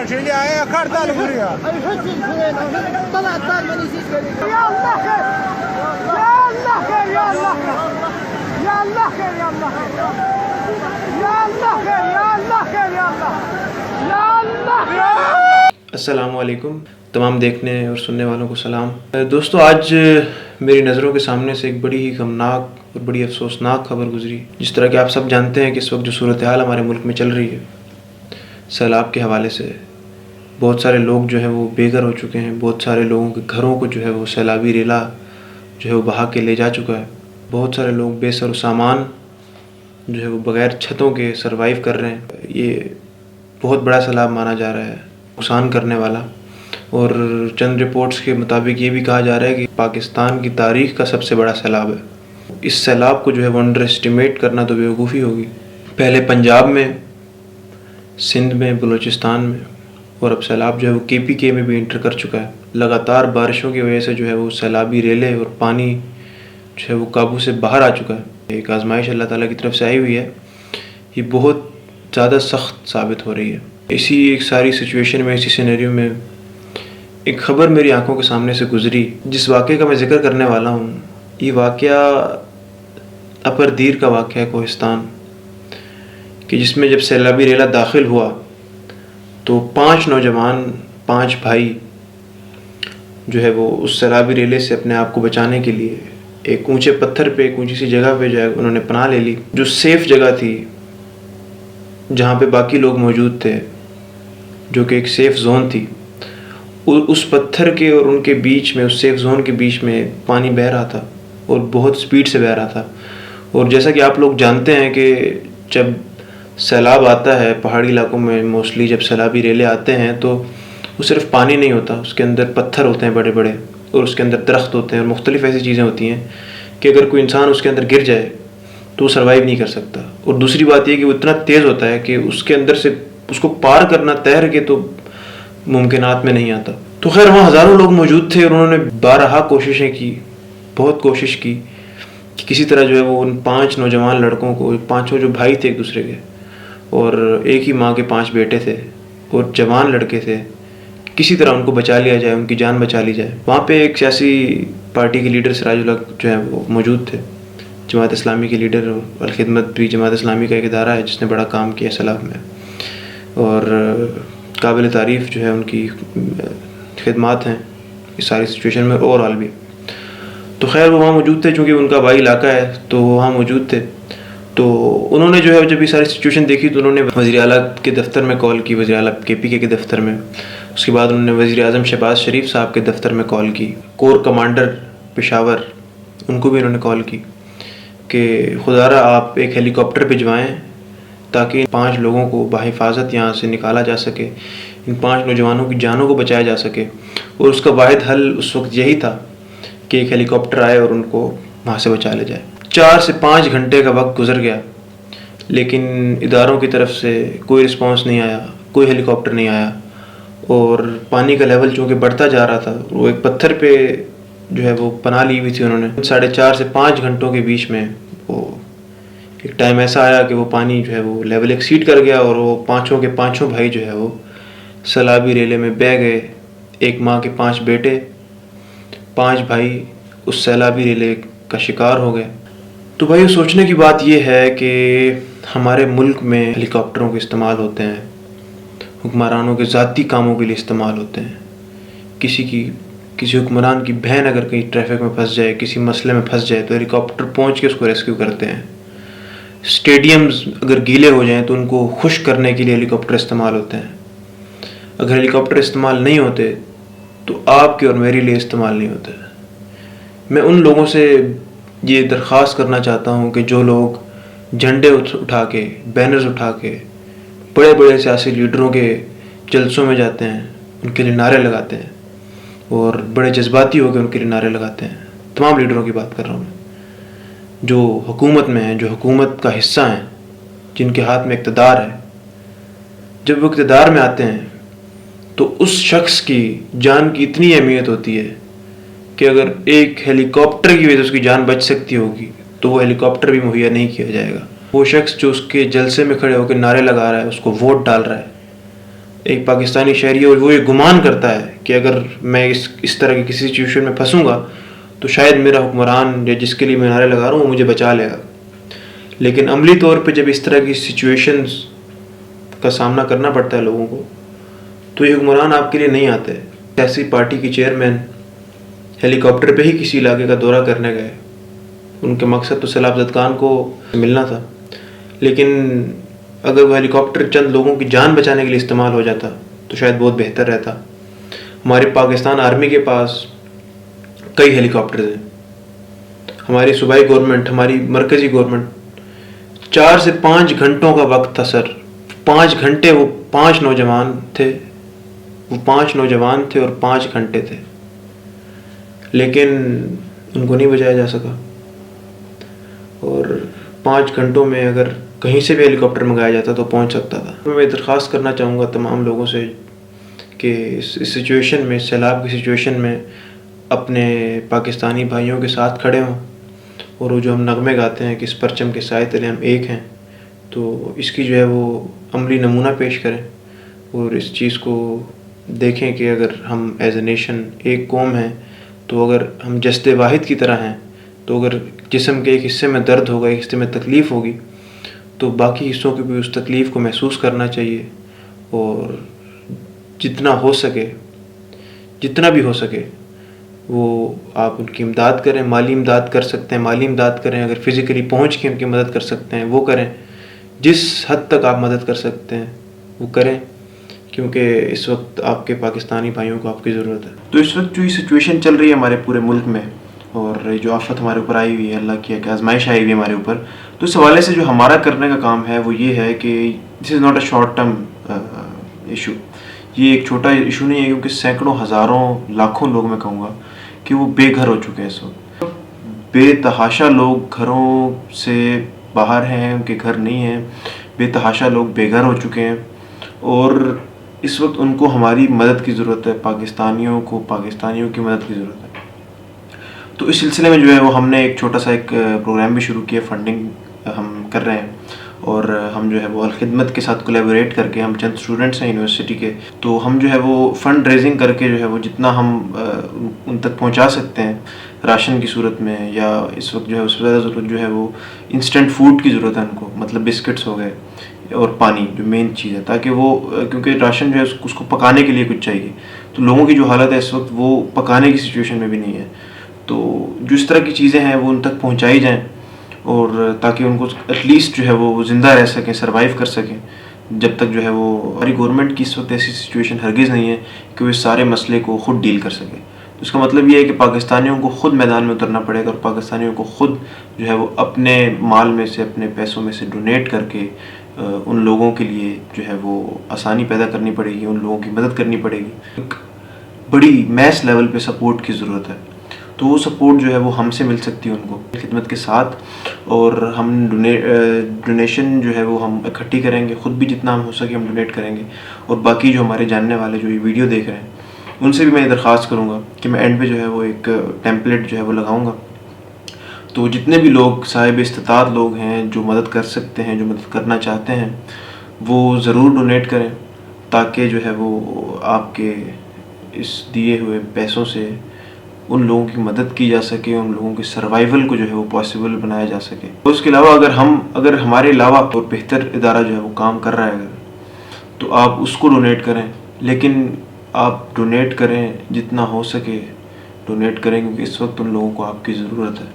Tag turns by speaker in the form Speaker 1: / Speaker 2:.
Speaker 1: شيلي يا كارتا الغوريا طلع طار من يا الله خير يا الله خير يا الله خير يا الله خير يا الله خير يا الله خير يا الله خير يا الله يا الله.
Speaker 2: السلام علیکم تمام دیکھنے اور سننے والوں کو سلام. دوستو آج میری نظروں کے سامنے سے ایک بڑی ہی غمناک اور بڑی افسوسناک خبر گزری. جس طرح کہ آپ سب جانتے ہیں کہ اس وقت جو صورتحال ہمارے ملک میں چل رہی ہے سیلاب کے حوالے سے، بہت سارے لوگ جو ہیں وہ بے گھر ہو چکے ہیں. بہت سارے لوگوں کے گھروں کو جو ہے وہ سیلابی ریلا جو ہے وہ بہا کے لے جا چکا ہے. بہت سارے لوگ بے سر و سامان جو ہے وہ بغیر چھتوں کے سروائیو کر رہے ہیں. یہ بہت بڑا سیلاب مانا جا رہا ہے، نقصان کرنے والا. اور چند رپورٹس کے مطابق یہ بھی کہا جا رہا ہے کہ پاکستان کی تاریخ کا سب سے بڑا سیلاب ہے. اس سیلاب کو جو ہے وہ انڈر اسٹیمیٹ کرنا تو بیوقوفی ہوگی. پہلے پنجاب میں، سندھ میں، بلوچستان میں، اور اب سیلاب جو ہے وہ KPK میں بھی انٹر کر چکا ہے. لگاتار بارشوں کی وجہ سے جو ہے وہ سیلابی ریلے اور پانی جو ہے وہ قابو سے باہر آ چکا ہے. ایک آزمائش اللہ تعالیٰ کی طرف سے آئی ہوئی ہے. یہ بہت زیادہ سخت ثابت ہو رہی ہے. اسی ایک ساری سچویشن میں، اسی سینیریو میں ایک خبر میری آنکھوں کے سامنے سے گزری. جس واقعے کا میں ذکر کرنے والا ہوں، یہ واقعہ اپر دیر کا واقعہ ہے، کوہستان، کہ جس میں جب سیلابی ریلا داخل ہوا تو 5 نوجوان، 5 بھائی جو ہے وہ اس سیلابی ریلے سے اپنے آپ کو بچانے کے لیے ایک اونچے پتھر پہ، ایک اونچی سی جگہ پہ جو ہے انہوں نے پناہ لے لی، جو سیف جگہ تھی جہاں پہ باقی لوگ موجود تھے، جو کہ ایک سیف زون تھی. اس پتھر کے اور ان کے بیچ میں، اس سیف زون کے بیچ میں پانی بہہ رہا تھا اور بہت سپیڈ سے بہہ رہا تھا. اور جیسا کہ آپ لوگ جانتے ہیں کہ جب سیلاب آتا ہے پہاڑی علاقوں میں، موسٹلی جب سیلابی ریلے آتے ہیں تو وہ صرف پانی نہیں ہوتا، اس کے اندر پتھر ہوتے ہیں بڑے بڑے، اور اس کے اندر درخت ہوتے ہیں اور مختلف ایسی چیزیں ہوتی ہیں کہ اگر کوئی انسان اس کے اندر گر جائے تو وہ سروائیو نہیں کر سکتا. اور دوسری بات یہ کہ وہ اتنا تیز ہوتا ہے کہ اس کے اندر سے اس کو پار کرنا تیر کے تو ممکنات میں نہیں آتا. تو خیر وہاں ہزاروں لوگ موجود تھے اور انہوں نے بارہا کوششیں کی، بہت کوشش کی کہ کسی طرح جو ہے وہ ان 5 نوجوان لڑکوں کو، 5 جو بھائی تھے ایک دوسرے کے، اور ایک ہی ماں کے 5 بیٹے تھے اور جوان لڑکے تھے، کسی طرح ان کو بچا لیا جائے، ان کی جان بچا لی جائے. وہاں پہ ایک سیاسی پارٹی کے لیڈر سراج الحق جو ہے وہ موجود تھے، جماعت اسلامی کے لیڈر. اور الخدمت بھی جماعت اسلامی کا ایک ادارہ ہے جس نے بڑا کام کیا سیلاب میں، اور قابل تعریف جو ہے ان کی خدمات ہیں اس ساری سچویشن میں اوور آل بھی. تو خیر وہ وہاں موجود تھے، چونکہ ان کا بھائی علاقہ ہے تو وہ وہاں موجود تھے. تو انہوں نے جو ہے جب یہ ساری سچویشن دیکھی تو انہوں نے وزیر اعلیٰ کے دفتر میں کال کی، وزیر اعلیٰ KPK کے دفتر میں. اس کے بعد انہوں نے وزیر اعظم شہباز شریف صاحب کے دفتر میں کال کی. کور کمانڈر پشاور، ان کو بھی انہوں نے کال کی کہ خدا را آپ ایک ہیلی کاپٹر بھجوائیں تاکہ 5 لوگوں کو بحفاظت یہاں سے نکالا جا سکے، ان 5 نوجوانوں کی جانوں کو بچایا جا سکے. اور اس کا واحد حل اس وقت یہی تھا کہ ایک ہیلی کاپٹر آئے اور ان کو وہاں سے بچا لے جائے. 4 سے 5 گھنٹے کا وقت گزر گیا، لیکن اداروں کی طرف سے کوئی رسپانس نہیں آیا، کوئی ہیلی کاپٹر نہیں آیا. اور پانی کا لیول چونکہ بڑھتا جا رہا تھا، وہ ایک پتھر پہ جو ہے وہ پناہ لی ہوئی تھی انہوں نے. 4.5 سے 5 گھنٹوں کے بیچ میں وہ ایک ٹائم ایسا آیا کہ وہ پانی جو ہے وہ لیول ایکسیڈ کر گیا اور وہ 5 کے 5 بھائی جو ہے وہ سیلابی ریلے میں بہہ گئے. ایک ماں کے 5 بیٹے، 5 بھائی اس سیلابی ریلے کا شکار ہو گئے. تو بھائی سوچنے کی بات یہ ہے کہ ہمارے ملک میں ہیلی کاپٹروں کے استعمال ہوتے ہیں، حکمرانوں کے ذاتی کاموں کے لیے استعمال ہوتے ہیں. کسی حکمران کی بہن اگر کہیں ٹریفک میں پھنس جائے، کسی مسئلے میں پھنس جائے تو ہیلی کاپٹر پہنچ کے اس کو ریسکیو کرتے ہیں. اسٹیڈیمز اگر گیلے ہو جائیں تو ان کو خشک کرنے کے لیے ہیلی کاپٹر استعمال ہوتے ہیں. اگر ہیلی کاپٹر استعمال نہیں ہوتے تو آپ کے اور میرے لیے استعمال نہیں ہوتے. میں ان لوگوں سے یہ درخواست کرنا چاہتا ہوں کہ جو لوگ جھنڈے اٹھا کے، بینرز اٹھا کے بڑے بڑے سیاسی لیڈروں کے جلسوں میں جاتے ہیں، ان کے لیے نعرے لگاتے ہیں اور بڑے جذباتی ہو کے ان کے لیے نعرے لگاتے ہیں، تمام لیڈروں کی بات کر رہا ہوں میں، جو حکومت میں ہیں، جو حکومت کا حصہ ہیں، جن کے ہاتھ میں اقتدار ہے، جب وہ اقتدار میں آتے ہیں تو اس شخص کی جان کی اتنی اہمیت ہوتی ہے کہ اگر ایک ہیلی کاپٹر کی وجہ سے اس کی جان بچ سکتی ہوگی تو وہ ہیلی کاپٹر بھی مہیا نہیں کیا جائے گا. وہ شخص جو اس کے جلسے میں کھڑے ہو کے نعرے لگا رہا ہے، اس کو ووٹ ڈال رہا ہے، ایک پاکستانی شہری ہے اور وہ یہ گمان کرتا ہے کہ اگر میں اس طرح کی کسی سچویشن میں پھنسوں گا تو شاید میرا حکمران یا جس کے لیے میں نعرے لگا رہا ہوں وہ مجھے بچا لے گا. لیکن عملی طور پہ جب اس طرح کی سچویشنز کا سامنا کرنا پڑتا ہے لوگوں کو تو یہ حکمران آپ کے لیے نہیں آتے. سیاسی پارٹی کے چیئرمین ہیلی کاپٹر پہ ہی کسی علاقے کا دورہ کرنے گئے. ان کے مقصد تو سیلاب زدگان کو ملنا تھا, لیکن اگر وہ ہیلی کاپٹر چند لوگوں کی جان بچانے کے لیے استعمال ہو جاتا تو شاید بہت بہتر رہتا. ہمارے پاکستان آرمی کے پاس کئی ہیلی کاپٹرز ہیں. ہماری صوبائی گورنمنٹ, ہماری مرکزی گورنمنٹ 4 سے 5 گھنٹوں کا وقت تھا سر. 5 گھنٹے وہ 5 نوجوان تھے, وہ 5 نوجوان تھے اور 5 گھنٹے تھے, لیکن ان کو نہیں بچایا جا سکا. اور 5 گھنٹوں میں اگر کہیں سے بھی ہیلی کاپٹر منگایا جاتا تو پہنچ سکتا تھا. میں درخواست کرنا چاہوں گا تمام لوگوں سے کہ اس سچویشن میں, سیلاب کی سچویشن میں اپنے پاکستانی بھائیوں کے ساتھ کھڑے ہوں, اور وہ جو ہم نغمے گاتے ہیں کہ اس پرچم کے سائے تلے ہم ایک ہیں, تو اس کی جو ہے وہ عملی نمونہ پیش کریں اور اس چیز کو دیکھیں کہ اگر ہم ایز اے نیشن ایک قوم ہیں تو اگر ہم جسد واحد کی طرح ہیں تو اگر جسم کے ایک حصے میں درد ہوگا, ایک حصے میں تکلیف ہوگی, تو باقی حصوں کی بھی اس تکلیف کو محسوس کرنا چاہیے. اور جتنا ہو سکے, جتنا بھی ہو سکے وہ آپ ان کی امداد کریں. مالی امداد کر سکتے ہیں مالی امداد کریں, اگر فزیکلی پہنچ کے ان کی مدد کر سکتے ہیں وہ کریں. جس حد تک آپ مدد کر سکتے ہیں وہ کریں, کیونکہ اس وقت آپ کے پاکستانی بھائیوں کو آپ کی ضرورت ہے. تو اس وقت جو یہ سچویشن چل رہی ہے ہمارے پورے ملک میں, اور جو آفت ہمارے اوپر آئی ہوئی ہے, اللہ کی ایک آزمائش آئی ہوئی ہے ہمارے اوپر, تو اس حوالے سے جو ہمارا کرنے کا کام ہے وہ یہ ہے کہ this is not a short term issue. یہ ایک چھوٹا ایشو نہیں ہے, کیونکہ سینکڑوں, ہزاروں, لاکھوں لوگ میں کہوں گا کہ وہ بے گھر ہو چکے ہیں اس وقت. بے تحاشا لوگ گھروں سے باہر ہیں, ان کے گھر نہیں ہیں, بے تحاشا لوگ بے گھر ہو چکے ہیں, اور اس وقت ان کو ہماری مدد کی ضرورت ہے. پاکستانیوں کو پاکستانیوں کی مدد کی ضرورت ہے. تو اس سلسلے میں جو ہے وہ ہم نے ایک چھوٹا سا ایک پروگرام بھی شروع کیا. فنڈنگ ہم کر رہے ہیں, اور ہم جو ہے وہ الخدمت کے ساتھ کولیبوریٹ کر کے, ہم چند اسٹوڈنٹس ہیں یونیورسٹی کے, تو ہم جو ہے وہ فنڈ ریزنگ کر کے جو ہے وہ جتنا ہم ان تک پہنچا سکتے ہیں راشن کی صورت میں, یا اس وقت جو ہے اس سے زیادہ ضرورت جو ہے وہ انسٹنٹ فوڈ کی ضرورت ہے ان کو, مطلب بسکٹس ہو گئے اور پانی جو مین چیز ہے, تاکہ وہ, کیونکہ راشن جو ہے اس کو پکانے کے لیے کچھ چاہیے, تو لوگوں کی جو حالت ہے اس وقت وہ پکانے کی سچویشن میں بھی نہیں ہے. تو جو اس طرح کی چیزیں ہیں وہ ان تک پہنچائی جائیں, اور تاکہ ان کو ایٹ لیسٹ جو ہے وہ زندہ رہ سکیں, سروائیو کر سکیں, جب تک جو ہے وہ ہماری گورنمنٹ کی اس وقت ایسی سچویشن ہرگز نہیں ہے کہ وہ اس سارے مسئلے کو خود ڈیل کر سکے. تو اس کا مطلب یہ ہے کہ پاکستانیوں کو خود میدان میں اترنا پڑے گا, اور پاکستانیوں کو خود جو ہے وہ اپنے مال میں سے, اپنے پیسوں میں سے ڈونیٹ کر کے ان لوگوں کے لیے جو ہے وہ آسانی پیدا کرنی پڑے گی, ان لوگوں کی مدد کرنی پڑے گی. ایک بڑی میس لیول پہ سپورٹ کی ضرورت ہے, تو وہ سپورٹ جو ہے وہ ہم سے مل سکتی ہے ان کو خدمت کے ساتھ. اور ہم ڈونیشن جو ہے وہ ہم اکٹھی کریں گے, خود بھی جتنا ہم ہو سکے ہم ڈونیٹ کریں گے, اور باقی جو ہمارے جاننے والے جو یہ ویڈیو دیکھ رہے ہیں ان سے بھی میں یہ درخواست کروں گا کہ میں اینڈ پہ جو ہے وہ ایک ٹیمپلیٹ جو ہے وہ لگاؤں گا. تو جتنے بھی لوگ صاحب استطاعت لوگ ہیں جو مدد کر سکتے ہیں, جو مدد کرنا چاہتے ہیں, وہ ضرور ڈونیٹ کریں, تاکہ جو ہے وہ آپ کے اس دیے ہوئے پیسوں سے ان لوگوں کی مدد کی جا سکے, ان لوگوں کے سروائیول کو جو ہے وہ پاسبل بنایا جا سکے. اس کے علاوہ اگر ہمارے علاوہ اور بہتر ادارہ جو ہے وہ کام کر رہا ہے تو آپ اس کو ڈونیٹ کریں, لیکن آپ ڈونیٹ کریں جتنا ہو سکے ڈونیٹ کریں, کیونکہ اس وقت ان لوگوں کو آپ کی ضرورت ہے.